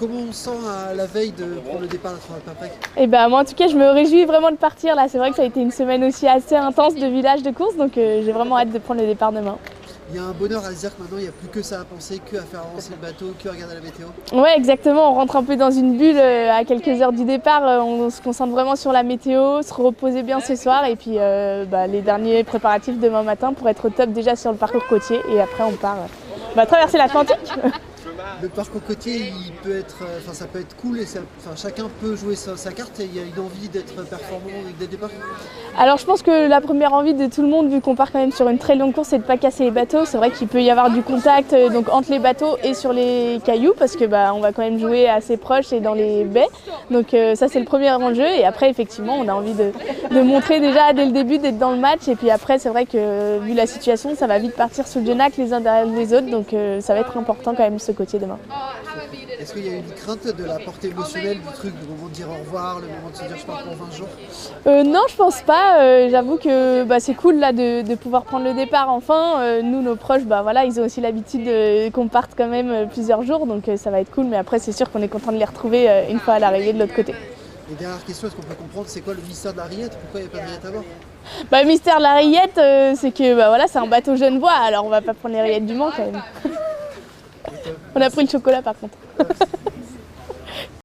comment on sent à la veille de prendre le départ de Paprec? Et ben moi en tout cas je me réjouis vraiment de partir là. C'est vrai que ça a été une semaine aussi assez intense de village de course, donc j'ai vraiment hâte de prendre le départ demain. Il y a un bonheur à se dire que maintenant il n'y a plus que ça à penser, que à faire avancer le bateau, que à regarder la météo. Ouais, exactement, on rentre un peu dans une bulle à quelques heures du départ, on se concentre vraiment sur la météo, se reposer bien ce soir et puis les derniers préparatifs demain matin pour être au top déjà sur le parcours côtier et après on part traverser l'Atlantique. Le parcours côtier, ça peut être cool et chacun peut jouer sa carte et il y a une envie d'être performant dès le départ. Alors je pense que la première envie de tout le monde, vu qu'on part quand même sur une très longue course, c'est de ne pas casser les bateaux. C'est vrai qu'il peut y avoir du contact donc entre les bateaux et sur les cailloux parce que on va quand même jouer assez proche et dans les baies. Donc ça c'est le premier enjeu et après effectivement on a envie de montrer déjà dès le début d'être dans le match et puis après c'est vrai que vu la situation ça va vite partir sous le genac les uns derrière les autres donc ça va être important quand même ce côtier demain. Est-ce qu'il y a une crainte de la portée émotionnelle du truc, le moment de dire au revoir, le moment de se dire je pars pour 20 jours? Non, je pense pas. J'avoue que c'est cool là de pouvoir prendre le départ enfin. Nous, nos proches, ils ont aussi l'habitude qu'on parte quand même plusieurs jours, donc ça va être cool. Mais après, c'est sûr qu'on est content de les retrouver une fois à l'arrivée de l'autre côté. Et dernière question, est-ce qu'on peut comprendre c'est quoi le mystère de la rillette? Pourquoi il n'y a pas de rillette à bord? Le mystère de la rillette, c'est que c'est un bateau genevois, alors on va pas prendre les rillettes du Mans quand même. On a pris le chocolat par contre.